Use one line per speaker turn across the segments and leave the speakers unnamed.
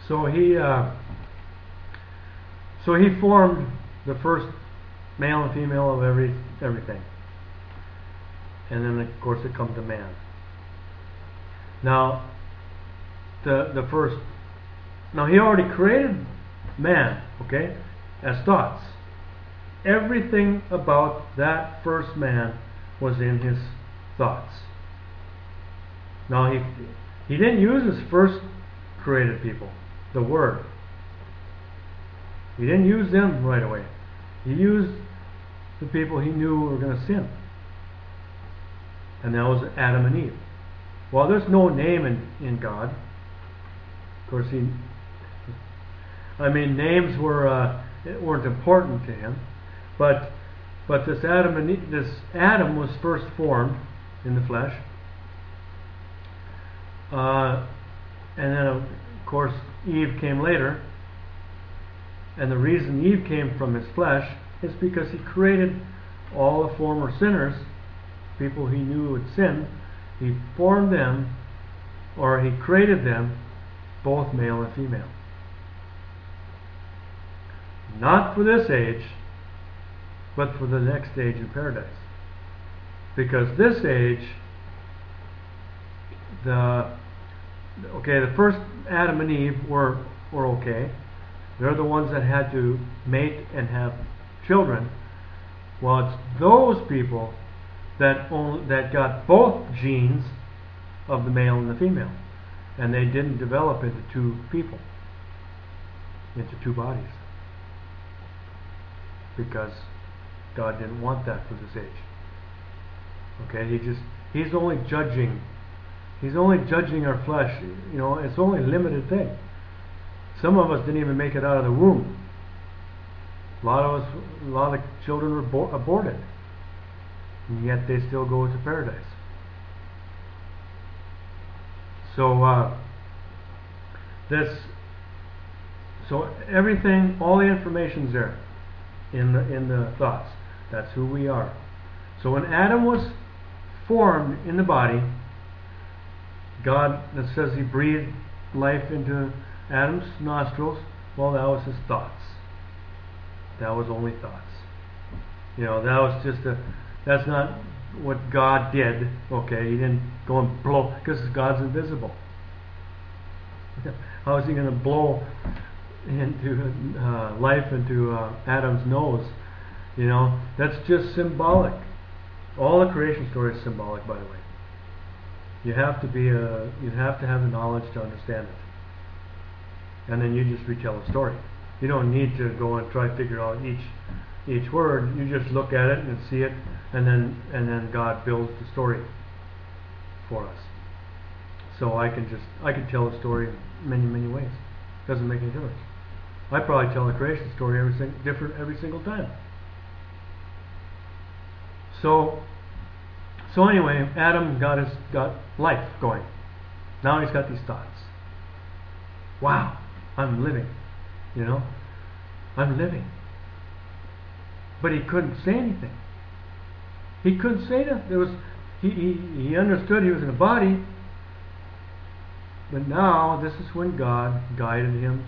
So he formed the first male and female of everything, and then of course it comes to man. Now the first. Now he already created man, okay, as thoughts. Everything about that first man was in his thoughts. Now he didn't use his first created people, the Word. He didn't use them right away. He used the people he knew were going to sin. And that was Adam and Eve. Well, there's no name in God. Of course, names weren't important to him. But this Adam was first formed in the flesh. And then, of course, Eve came later. And the reason Eve came from his flesh is because he created all the former sinners, people he knew would sin. He formed them, or he created them, both male and female. Not for this age, but for the next age in paradise. Because this age, the first Adam and Eve were okay. They're the ones that had to mate and have children. Well, it's those people that got both genes of the male and the female, and they didn't develop into two people, into two bodies, because God didn't want that for this age. Okay, he's only judging our flesh. You know, it's only a limited thing. Some of us didn't even make it out of the womb. A lot of children were aborted, and yet they still go to paradise. So everything, all the information's there in the thoughts. That's who we are. So when Adam was formed in the body, God, that says he breathed life into Adam's nostrils. Well, that was his thoughts. That was only thoughts. You know, that was that's not what God did. Okay, he didn't go and blow, because God's invisible. How is he going to blow into life into Adam's nose? You know, that's just symbolic. All the creation story is symbolic, by the way. You have to have the knowledge to understand it. And then you just retell the story. You don't need to go and try to figure out each word. You just look at it and see it, and then God builds the story for us. So I can tell the story in many ways. Doesn't make any difference. I probably tell the creation story different every single time. So anyway, Adam got life going. Now he's got these thoughts. Wow, I'm living. You know, I'm living. But he couldn't say anything. He couldn't say that. He understood he was in a body. But now this is when God guided him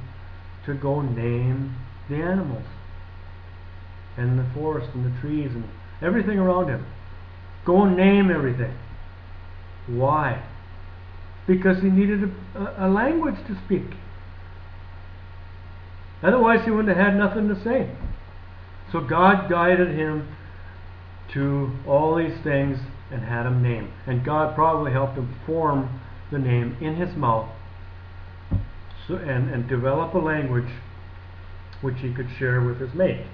to go name the animals and the forest and the trees and everything around him. Go name everything. Why? Because he needed a language to speak. Otherwise he wouldn't have had nothing to say. So God guided him to all these things and had him name. And God probably helped him form the name in his mouth, and develop a language which he could share with his mate,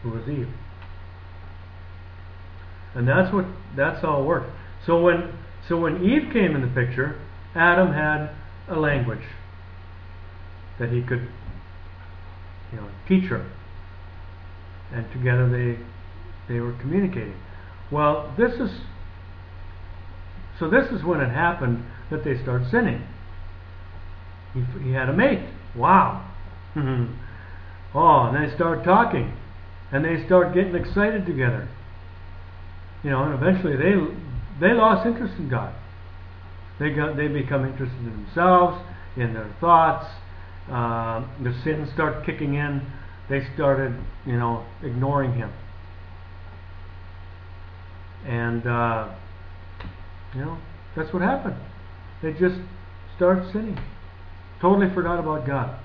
who was Eve. And that's how it worked. So when Eve came in the picture, Adam had a language that he could, teach her, and together they were communicating. Well, this is when it happened that they started sinning. He had a mate. Wow. Oh, and they start talking, and they start getting excited together. And eventually they lost interest in God. They become interested in themselves, in their thoughts. The sins start kicking in. They started, ignoring Him. And, that's what happened. They just started sinning. Totally forgot about God.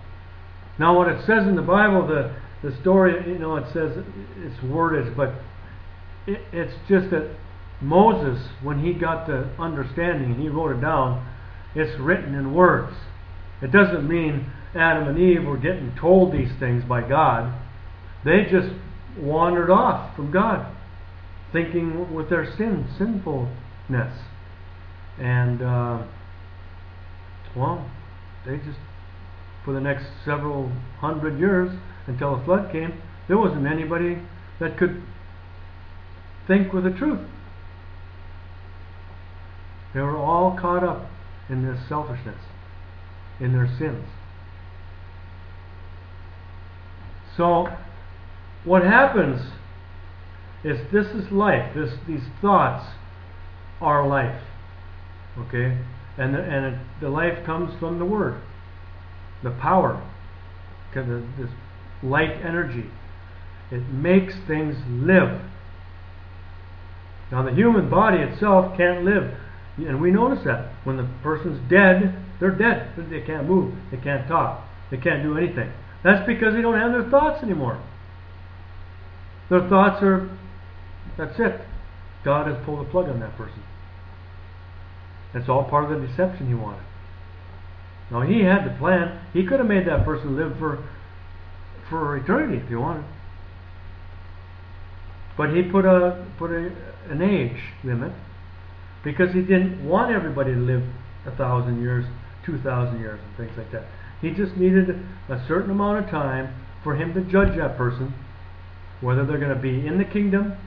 Now what it says in the Bible, the story, it says, it's worded, but it's just that Moses, when he got the understanding and he wrote it down, it's written in words. It doesn't mean Adam and Eve were getting told these things by God. They just wandered off from God, thinking with their sinfulness. And, they just, for the next several hundred years, until the flood came, there wasn't anybody that could think with the truth. They were all caught up in this selfishness, in their sins. So, what happens is this is life. These thoughts are life. Okay? And the life comes from the Word. The power. This light energy. It makes things live. Now the human body itself can't live. And we notice that. When the person's dead, they're dead. They can't move. They can't talk. They can't do anything. That's because they don't have their thoughts anymore. Their thoughts are, that's it. God has pulled the plug on that person. It's all part of the deception He wanted. Now He had the plan. He could have made that person live for eternity if He wanted. But He put an age limit because He didn't want everybody to live 1,000 years, 2,000 years, and things like that. He just needed a certain amount of time for Him to judge that person, whether they're going to be in the kingdom,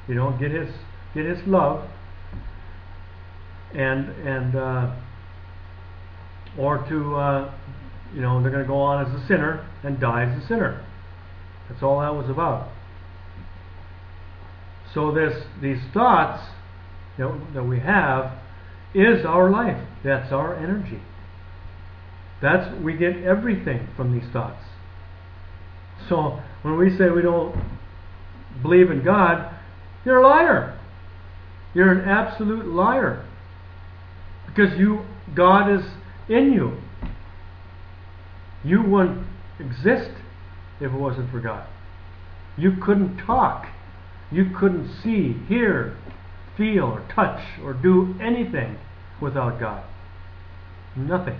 get His love, and or to they're going to go on as a sinner and die as a sinner. That's all that was about. So these thoughts that we have is our life. That's our energy. We get everything from these thoughts. So when we say we don't believe in God, you're a liar. You're an absolute liar. Because God is in you. You wouldn't exist if it wasn't for God. You couldn't talk. You couldn't see, hear, feel, or touch, or do anything without God. Nothing.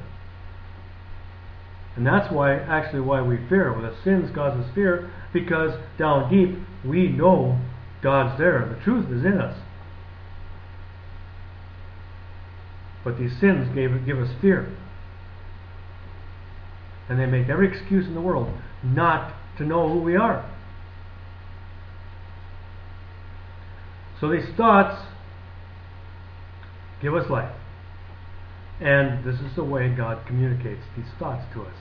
And that's why we fear. Well, the sins cause us fear because down deep we know God's there. The truth is in us. But these sins give us fear. And they make every excuse in the world not to know who we are. So these thoughts give us life. And this is the way God communicates these thoughts to us.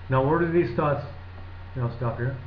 Now where do these thoughts, stop here.